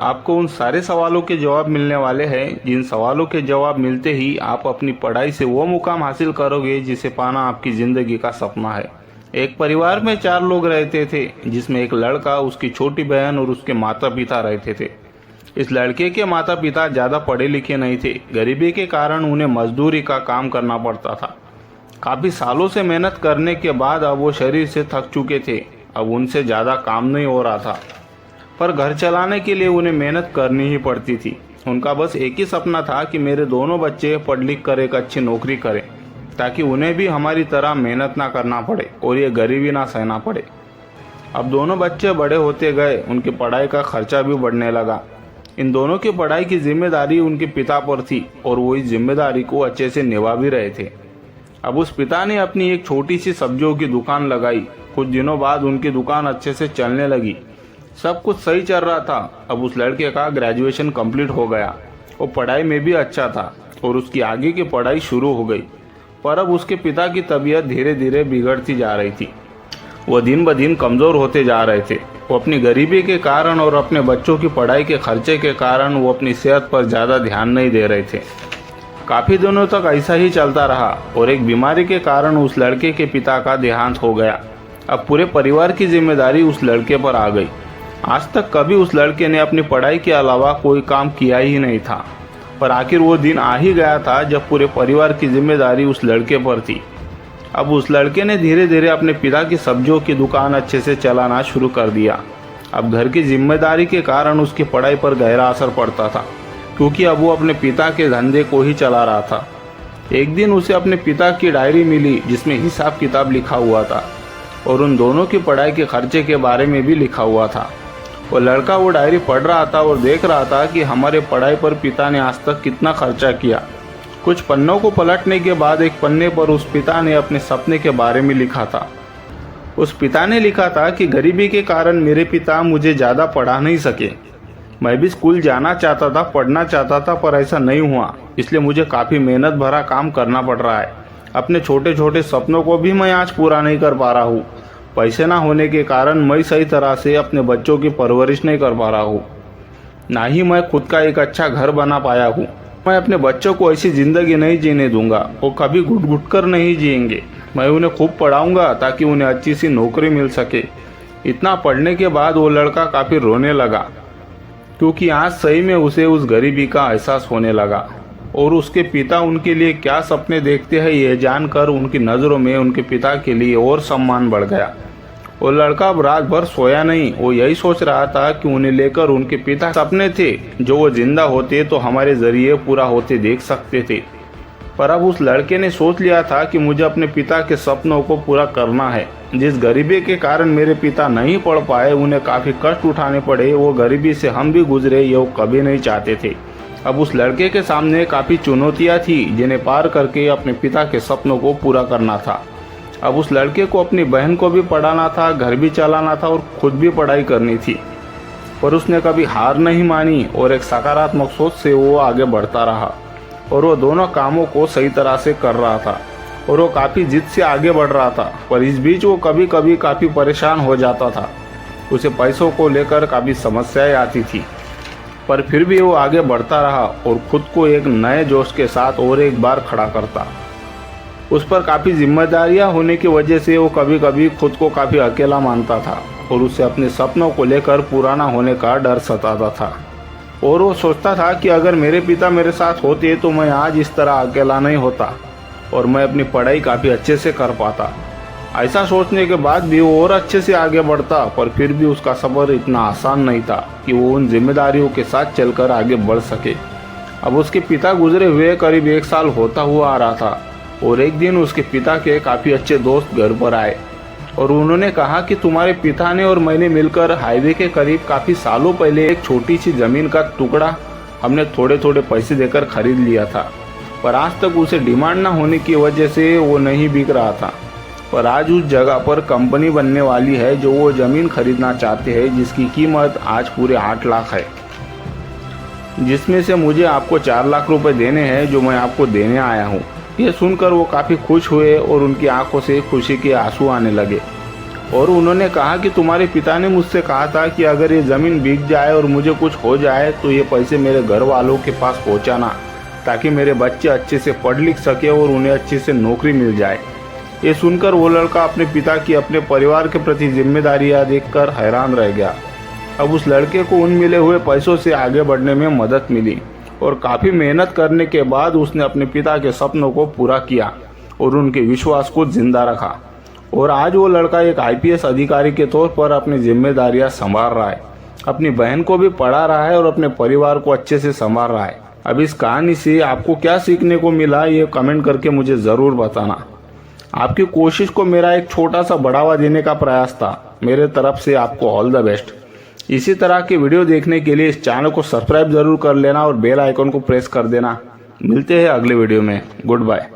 आपको उन सारे सवालों के जवाब मिलने वाले हैं जिन सवालों के जवाब मिलते ही आप अपनी पढ़ाई से वो मुकाम हासिल करोगे जिसे पाना आपकी ज़िंदगी का सपना है। एक परिवार में 4 लोग रहते थे, जिसमें एक लड़का, उसकी छोटी बहन और उसके माता पिता रहते थे। इस लड़के के माता पिता ज़्यादा पढ़े लिखे नहीं थे। गरीबी के कारण उन्हें मजदूरी का काम करना पड़ता था। काफ़ी सालों से मेहनत करने के बाद अब वो शरीर से थक चुके थे। अब उनसे ज़्यादा काम नहीं हो रहा था, पर घर चलाने के लिए उन्हें मेहनत करनी ही पड़ती थी। उनका बस एक ही सपना था कि मेरे दोनों बच्चे पढ़ लिख कर एक अच्छी नौकरी करें, ताकि उन्हें भी हमारी तरह मेहनत ना करना पड़े और ये गरीबी ना सहना पड़े। अब दोनों बच्चे बड़े होते गए, उनकी पढ़ाई का खर्चा भी बढ़ने लगा। इन दोनों की पढ़ाई की जिम्मेदारी उनके पिता पर थी और वो इस जिम्मेदारी को अच्छे से निभा भी रहे थे। अब उस पिता ने अपनी एक छोटी सी सब्जियों की दुकान लगाई। कुछ दिनों बाद उनकी दुकान अच्छे से चलने लगी। सब कुछ सही चल रहा था। अब उस लड़के का ग्रेजुएशन कंप्लीट हो गया। वो पढ़ाई में भी अच्छा था और उसकी आगे की पढ़ाई शुरू हो गई। पर अब उसके पिता की तबीयत धीरे धीरे बिगड़ती जा रही थी। वो दिन ब दिन कमज़ोर होते जा रहे थे। वो अपनी गरीबी के कारण और अपने बच्चों की पढ़ाई के खर्चे के कारण वो अपनी सेहत पर ज़्यादा ध्यान नहीं दे रहे थे। काफ़ी दिनों तक ऐसा ही चलता रहा और एक बीमारी के कारण उस लड़के के पिता का देहांत हो गया। अब पूरे परिवार की जिम्मेदारी उस लड़के पर आ गई। आज तक कभी उस लड़के ने अपनी पढ़ाई के अलावा कोई काम किया ही नहीं था, पर आखिर वो दिन आ ही गया था जब पूरे परिवार की जिम्मेदारी उस लड़के पर थी। अब उस लड़के ने धीरे धीरे अपने पिता की सब्जियों की दुकान अच्छे से चलाना शुरू कर दिया। अब घर की जिम्मेदारी के कारण उसकी पढ़ाई पर गहरा असर पड़ता था, क्योंकि अब वो अपने पिता के धंधे को ही चला रहा था। एक दिन उसे अपने पिता की डायरी मिली, जिसमें हिसाब किताब लिखा हुआ था और उन दोनों की पढ़ाई के खर्चे के बारे में भी लिखा हुआ था। वो लड़का वो डायरी पढ़ रहा था और देख रहा था कि हमारे पढ़ाई पर पिता ने आज तक कितना खर्चा किया। कुछ पन्नों को पलटने के बाद एक पन्ने पर उस पिता ने अपने सपने के बारे में लिखा था। उस पिता ने लिखा था कि गरीबी के कारण मेरे पिता मुझे ज़्यादा पढ़ा नहीं सके। मैं भी स्कूल जाना चाहता था, पढ़ना चाहता था, पर ऐसा नहीं हुआ। इसलिए मुझे काफ़ी मेहनत भरा काम करना पड़ रहा है। अपने छोटे छोटे सपनों को भी मैं आज पूरा नहीं कर पा रहा हूँ। पैसे ना होने के कारण मैं सही तरह से अपने बच्चों की परवरिश नहीं कर पा रहा हूँ। ना ही मैं खुद का एक अच्छा घर बना पाया हूँ। मैं अपने बच्चों को ऐसी ज़िंदगी नहीं जीने दूंगा। वो कभी घुट घुट कर नहीं जिएंगे। मैं उन्हें खूब पढ़ाऊंगा ताकि उन्हें अच्छी सी नौकरी मिल सके। इतना पढ़ने के बाद वो लड़का काफ़ी रोने लगा, क्योंकि आज सही में उसे उस गरीबी का एहसास होने लगा और उसके पिता उनके लिए क्या सपने देखते हैं ये जानकर उनकी नज़रों में उनके पिता के लिए और सम्मान बढ़ गया। वो लड़का अब रात भर सोया नहीं। वो यही सोच रहा था कि उन्हें लेकर उनके पिता सपने थे जो वो जिंदा होते तो हमारे ज़रिए पूरा होते देख सकते थे। पर अब उस लड़के ने सोच लिया था कि मुझे अपने पिता के सपनों को पूरा करना है। जिस गरीबी के कारण मेरे पिता नहीं पढ़ पाए, उन्हें काफ़ी कष्ट उठाने पड़े, वो गरीबी से हम भी गुजरे, ये वो कभी नहीं चाहते थे। अब उस लड़के के सामने काफ़ी चुनौतियाँ थी जिन्हें पार करके अपने पिता के सपनों को पूरा करना था। अब उस लड़के को अपनी बहन को भी पढ़ाना था, घर भी चलाना था और खुद भी पढ़ाई करनी थी। पर उसने कभी हार नहीं मानी और एक सकारात्मक सोच से वो आगे बढ़ता रहा और वो दोनों कामों को सही तरह से कर रहा था और वो काफ़ी जिद से आगे बढ़ रहा था। पर इस बीच वो कभी कभी काफ़ी परेशान हो जाता था। उसे पैसों को लेकर काफ़ी समस्याएं आती थी, पर फिर भी वो आगे बढ़ता रहा और खुद को एक नए जोश के साथ और एक बार खड़ा करता। उस पर काफ़ी जिम्मेदारियां होने की वजह से वो कभी कभी खुद को काफ़ी अकेला मानता था और उसे अपने सपनों को लेकर पूरा ना होने का डर सताता था। और वो सोचता था कि अगर मेरे पिता मेरे साथ होते तो मैं आज इस तरह अकेला नहीं होता और मैं अपनी पढ़ाई काफ़ी अच्छे से कर पाता। ऐसा सोचने के बाद भी वो और अच्छे से आगे बढ़ता, पर फिर भी उसका सफ़र इतना आसान नहीं था कि वो उन जिम्मेदारियों के साथ चलकर आगे बढ़ सके। अब उसके पिता गुजरे हुए करीब 1 साल होता हुआ आ रहा था और एक दिन उसके पिता के काफ़ी अच्छे दोस्त घर पर आए और उन्होंने कहा कि तुम्हारे पिता ने और मैंने मिलकर हाईवे के करीब काफ़ी सालों पहले एक छोटी सी ज़मीन का टुकड़ा हमने थोड़े थोड़े पैसे देकर खरीद लिया था, पर आज तक उसे डिमांड ना होने की वजह से वो नहीं बिक रहा था। पर आज उस जगह पर कंपनी बनने वाली है जो वो ज़मीन खरीदना चाहते हैं, जिसकी कीमत आज पूरे 8 लाख है, जिसमें से मुझे आपको 4 लाख रुपए देने हैं जो मैं आपको देने आया हूँ। ये सुनकर वो काफ़ी खुश हुए और उनकी आंखों से खुशी के आंसू आने लगे। और उन्होंने कहा कि तुम्हारे पिता ने मुझसे कहा था कि अगर ये ज़मीन बिक जाए और मुझे कुछ हो जाए तो ये पैसे मेरे घर वालों के पास पहुंचाना, ताकि मेरे बच्चे अच्छे से पढ़ लिख सके और उन्हें अच्छे से नौकरी मिल जाए। ये सुनकर वो लड़का अपने पिता की अपने परिवार के प्रति जिम्मेदारियां देखकर हैरान रह गया। अब उस लड़के को उन मिले हुए पैसों से आगे बढ़ने में मदद मिली और काफ़ी मेहनत करने के बाद उसने अपने पिता के सपनों को पूरा किया और उनके विश्वास को जिंदा रखा। और आज वो लड़का एक आईपीएस अधिकारी के तौर पर अपनी जिम्मेदारियां संभाल रहा है, अपनी बहन को भी पढ़ा रहा है और अपने परिवार को अच्छे से संभाल रहा है। अब इस कहानी से आपको क्या सीखने को मिला, ये कमेंट करके मुझे ज़रूर बताना। आपकी कोशिश को मेरा एक छोटा सा बढ़ावा देने का प्रयास था। मेरे तरफ से आपको ऑल द बेस्ट। इसी तरह के वीडियो देखने के लिए इस चैनल को सब्सक्राइब जरूर कर लेना और बेल आइकन को प्रेस कर देना। मिलते हैं अगले वीडियो में। Good bye.